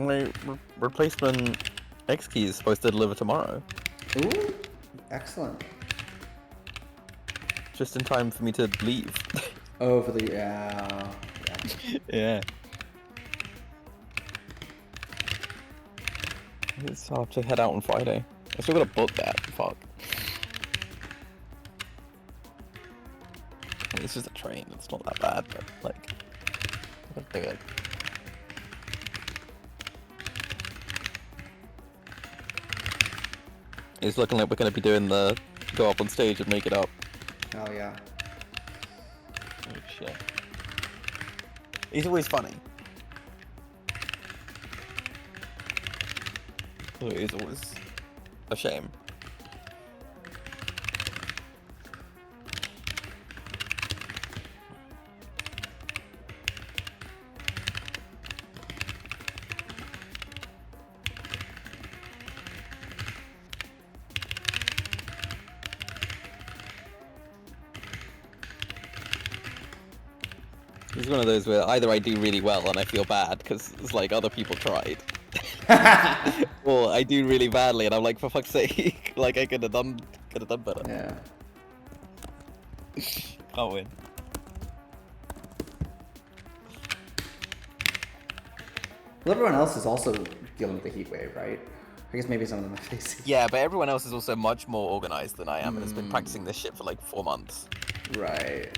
My replacement X key is supposed to deliver tomorrow. Ooh, excellent. Just in time for me to leave. Oh, for the yeah. Yeah. It's hard to head out on Friday. I still gotta book that. Fuck. I mean, it's just a train. It's not that bad, but like, I gotta do it. It's looking like we're gonna be doing the go up on stage and make it up. Oh yeah. Oh shit. He's always funny. So it is always a shame. It's one of those where either I do really well and I feel bad because it's like other people tried, or I do really badly and I'm like, for fuck's sake, like I could have done better. Yeah. Can't win. Well, everyone else is also dealing with the heat wave, right? I guess maybe some of them are facing. Yeah, but everyone else is also much more organized than I am and has been practicing this shit for like 4 months. Right.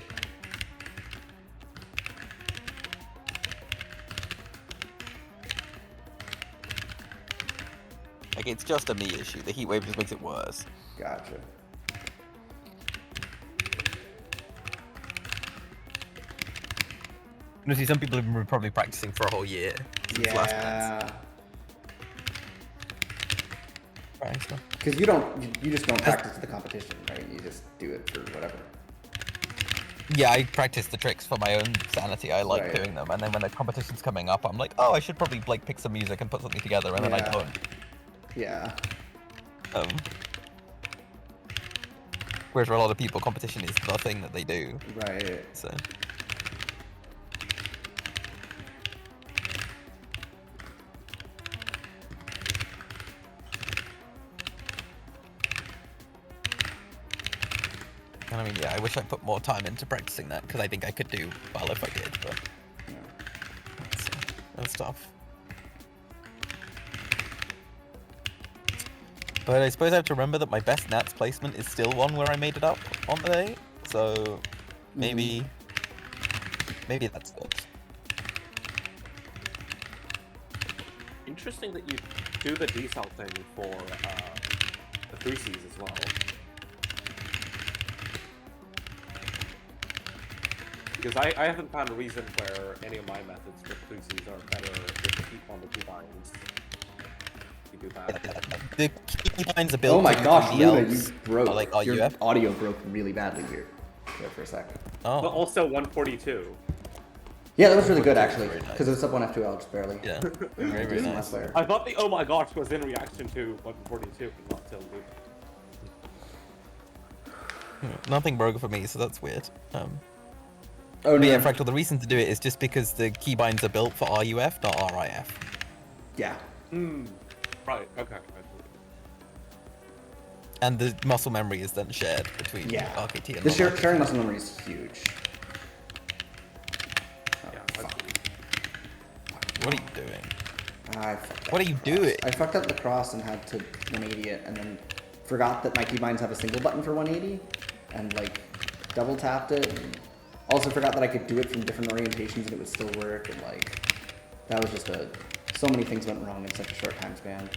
Like, it's just a me issue. The heat wave just makes it worse. Gotcha. You see, some people have been probably practicing for a whole year. Since last Yeah. month. Because you just don't practice the competition, right? You just do it for whatever. Yeah, I practice the tricks for my own sanity. I like doing them, and then when the competition's coming up, I'm like, oh, I should probably like pick some music and put something together, and then I don't. Yeah. Whereas for a lot of people, competition is the thing that they do. Right. So. And I mean, yeah, I wish I put more time into practicing that because I think I could do well if I did, but that's tough. But I suppose I have to remember that my best Nats placement is still one where I made it up on the day, so maybe that's good. Interesting that you do the decel thing for the 3Cs as well. Because I haven't found a reason where any of my methods with 3Cs are better if you keep on the keybindings. You do that. The keybinds are built. Oh my gosh, Luna, you Ls, broke. like Your RUF. audio broke really badly here for a second. Oh. But also 142. Yeah, that was really good actually, because it was sub 1 F2L just barely. Yeah, very nice. I thought the oh my gosh was in reaction to 142, but not to Luna. Nothing broke for me, so that's weird. Oh But no. yeah, Fractal, the reason to do it is just because the keybinds are built for RUF, not RIF. Yeah. Right, okay. And the muscle memory is then shared between RKT and The non-RKT. sharing muscle memory is huge. What are you doing? What are you doing? I fucked up the cross and had to 180 it, and then forgot that my keybinds have a single button for 180, and like double tapped it. And also forgot that I could do it from different orientations and it would still work, and like that was just so many things went wrong in such a short time span.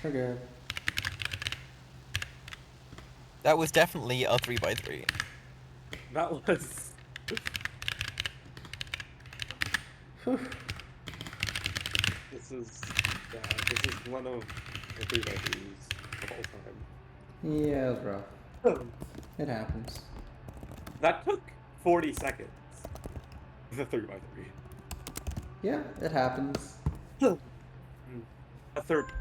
We're good. That was definitely a 3x3. That was. Whew. This is one of the 3x3s of all time. Yeah, it was rough. It happens. That took 40 seconds. The 3x3. Yeah, it happens. A third.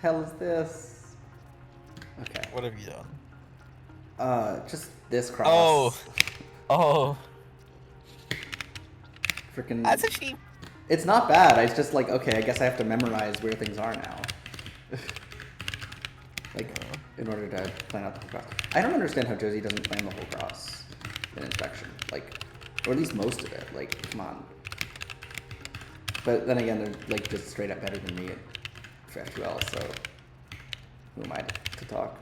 Hell is this? Okay. What have you done? Just this cross. Oh. Oh. Freaking. That's a sheep. It's not bad. It's just like, okay, I guess I have to memorize where things are now. Like, in order to plan out the whole cross. I don't understand how Josie doesn't plan the whole cross in inspection. Like, or at least most of it. Like, come on. But then again, they're like just straight up better than me for FQL, so who am I to talk?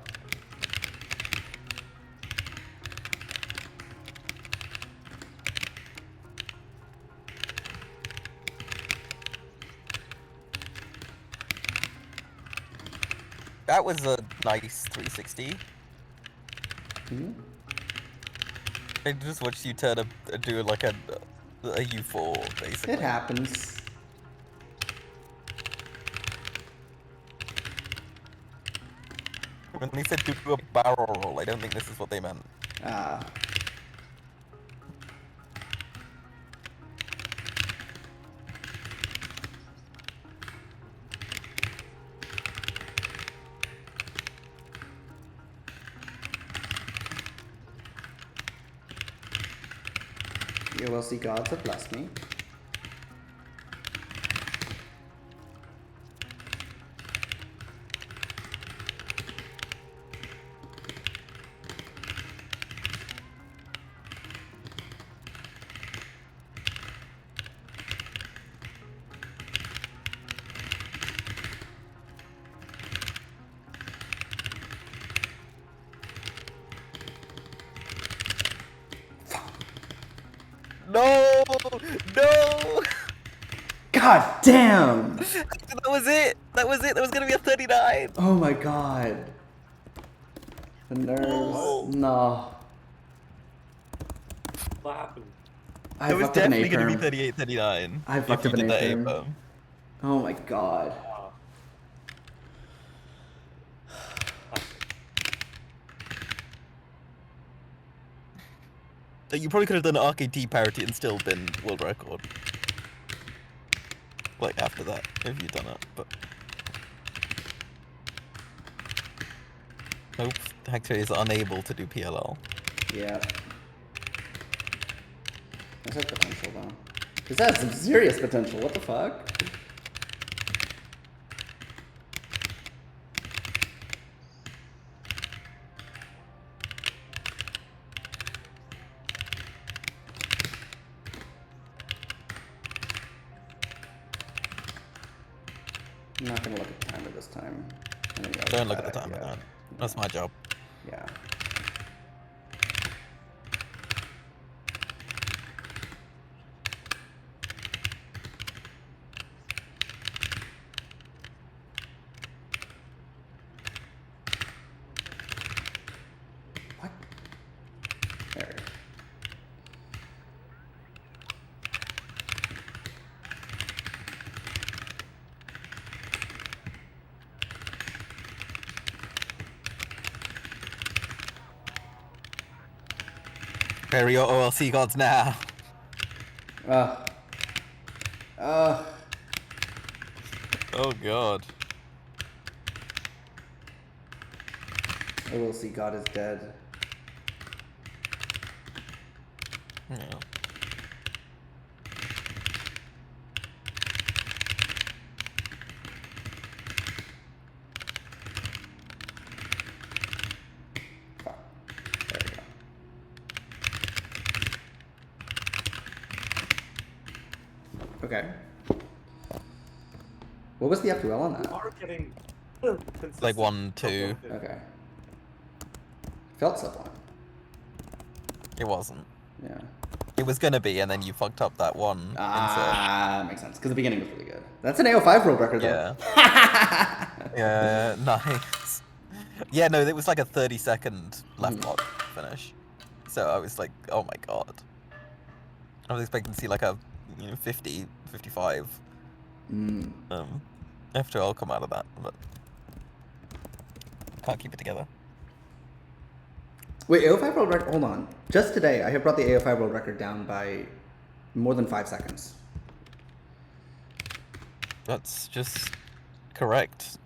That was a nice 360. Hmm? I just watched you turn do like a U4 basically. It happens. When they said do a barrel roll, I don't think this is what they meant. Ah. You will see gods have blessed me. No! No! God damn! That was it! That was it! That was gonna be a 39! Oh my god. The nerves. Oh. No. What happened? I It was fucked up an definitely gonna be A-perm. 38, 39. I fucked up if an you did that A-perm. A-perm. Oh my god. You probably could have done an RKT parity and still been world record. Like after that, if you'd done it, but. Hope Hector is unable to do PLL. Yeah. This has potential though. This has some serious potential. What the fuck? I'm not gonna look at the timer this time. I think that was a Don't look at bad the timer, idea. man. That's my job. Yeah. What? There we go. Bury your OLC gods now. Ugh. Ugh. Oh god. I will see God is dead. Yeah. Fuck. There we go. Okay. What was the F2L on that? Are getting Like 1, 2. Okay. Felt sublime. It wasn't. Yeah. It was gonna be, and then you fucked up that one insert. Ah, makes sense. Because the beginning was really good. That's an Ao5 world record, though. Yeah. Yeah, nice. Yeah, no, it was like a 30-second left mod finish. So I was like, oh my god. I was expecting to see like a 50, 55 after I'll come out of that, but can't keep it together. Wait, Ao5 world record. Hold on. Just today, I have brought the Ao5 world record down by more than 5 seconds. That's just correct.